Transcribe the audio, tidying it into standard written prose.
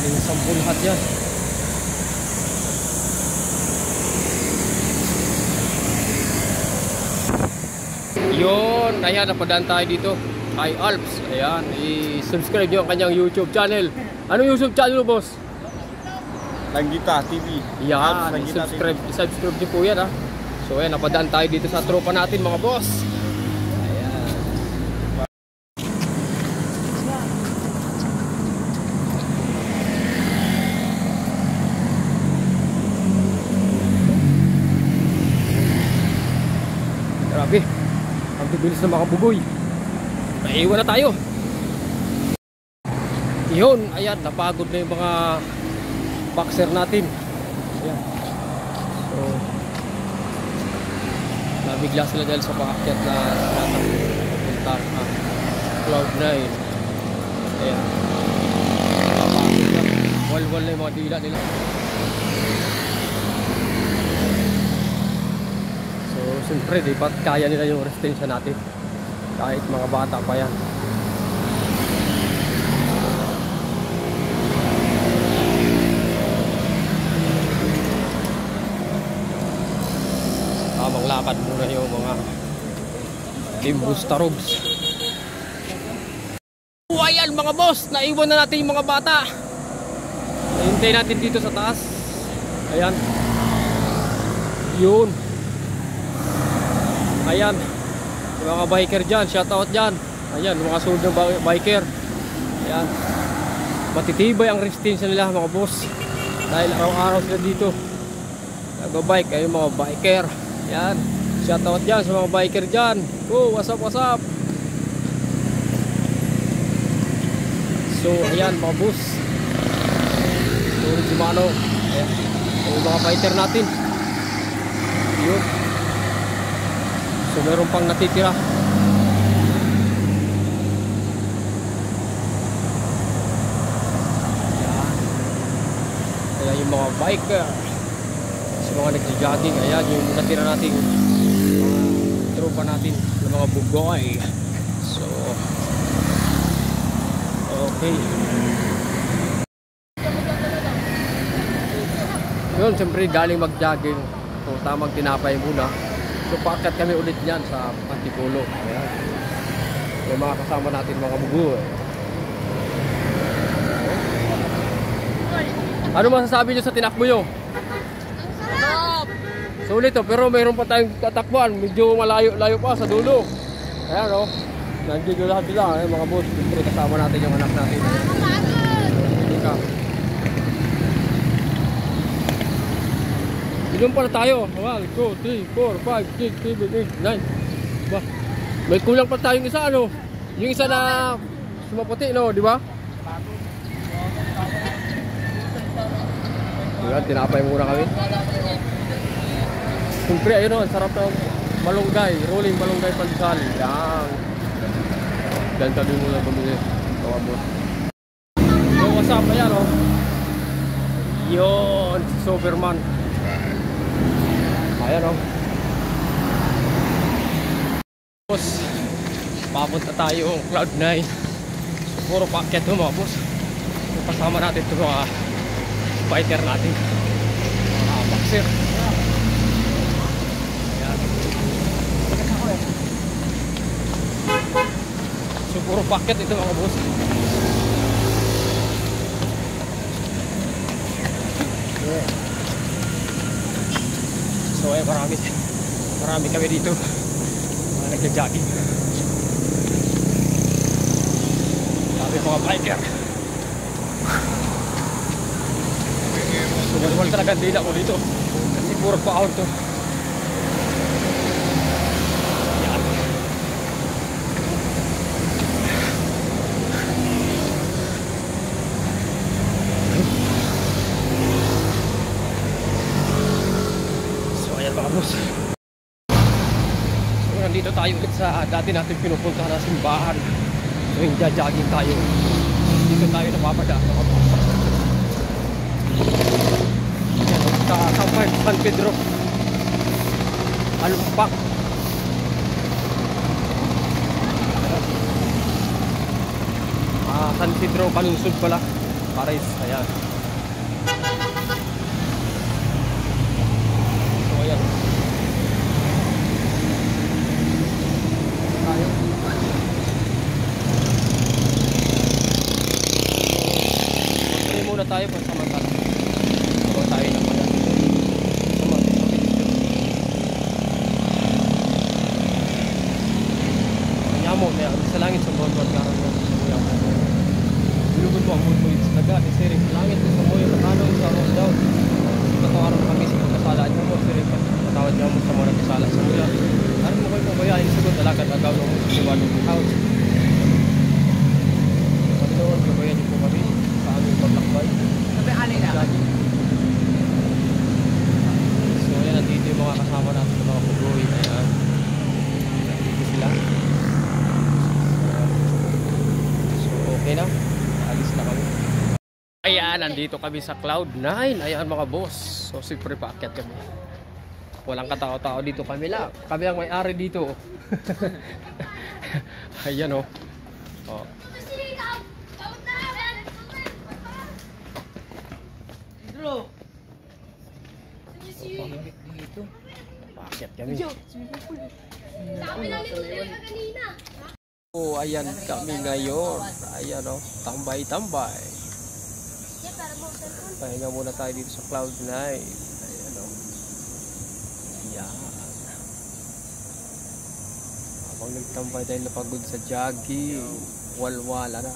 Sampu lahat yan. Yun, ayan, napadaan tayo dito kay Alps. Ayan, i-subscribe nyo ang kanyang YouTube channel. Anong YouTube channel, boss? Langgita TV. Yan, i-subscribe nyo po yan, ha. So ayan, napadaan tayo dito sa tropa natin, mga boss. Ayan. Grabe, ang bibilis na makabugoy. Naiiwan na tayo. Yun, ayan, napagod na yung mga boxer natin. Ayan. So nabigla sila dahil sa paakyat na puntang Cloud9. Ayan, wal-wal na yung mga dila nila. So siyempre, di ba't kaya nila yung resistensya natin kahit mga bata pa yan. Tamang lakad muna yung mga Timbustarogs. Ayan mga boss, naiwan na natin yung mga bata. Hintay natin dito sa taas. Ayan. Yun. Ayan, yung mga biker dyan, shoutout dyan. Ayan, mga sunod ng biker. Ayan, matitibay ang resistensya nila mga boss, dahil araw-araw sila dito nagbabike. Ayun mga biker. Ayan, shoutout dyan sa mga biker dyan. Oh, what's up, what's up. So ayan mga boss, sunod si Mano. Ayan, yung mga fighter natin. Yun. So meron pang natitira. Ayan. Ayan yung mga biker, so mga nagja-jogging. Ayan yung natira natin, mga tropa natin, yung mga bugoy. So okay. Yun, siyempre galing mag-jogging. So tamang tinapay muna. So paakyat kami ulit yan sa Antipolo. Ayan. Yung mga kasama natin mga bugo. Ano masasabi nyo sa tinakbo nyo? Sulit to, pero mayroon pa tayong tatakbuhan. Medyo malayo-layo pa sa dulo. Ayan o, nandiyo lahat sila. Ayan, mga boss, siyempre kasama natin yung anak natin. Hindi ka. Ilan pala tayo? 1, 2, 3, 4, 5, 6, 7, 8, 9. Ba? May kulang pa tayong isa, ano? Yung isa na sumaputi, no? Di ba? Ayan, tinapay muna kami. Siyempre, ayun o, sarap ng malunggay. Rolling malunggay pandesal. Yan. Ganda din muna bumili. Tawa mo. So, what's up? Ayan o. Yun, si Superman. Ayan o. Boss, papunta tayo Cloud9. So, puro packet o mga boss. So, kasama natin ito mga fighter natin, mga boxer. Ayan. So puro packet ito mga boss. So ay marami kami dito, mga nagja-jogging. Sabi mga biker. So manual talaga dila ko dito kasi puro pa-out to. Yan. So ayan mga boss. So nandito tayo ulit sa dati natin pinupuntahan na simbahan. So yung jogging tayo, dito tayo napapada mga boss. Sa San Pedro Alumpak. San Pedro Palunsod pala. Paris. Ayan. So ayan. Tayo. Magpili muna tayo pansamantala. Habang tayo ng pala. Nyamo na sa langit sa buwan karon mo sa buwan. Bilugod mo ang mundo sa daga ni Siri sa langit sa buwan kanang sa Rose daw. Katawaran kami sa kasalanan mo Siri patawad niyo mo sa mga kasala sa buwan. Ano mo koy pabayain sa gud alakad agaw mo sa buwan ng house. Pagtuon pabayain niyo po kami sa aming paglakbay. Sabi ani na. So yan nandito yung mga kasama natin ng mga pugoy. Ayan. Nandito sila. Okay na, alis na kami. Ayan, nandito kami sa Cloud9. Ayan mga boss. So siyempre paakyat kami. Walang katao-tao dito, kami lang. Kami ang may-ari dito. Ayan o. Oh. Bro. Dito. Paakyat kami. Sabi lang nito kanina. Oh, ayan kami ngayon. Ayan o, tambay-tambay. Pahinga muna tayo dito sa Cloud9. Ayan o. Ayan. Habang nagtambay tayo napagod sa jogging, walwala na.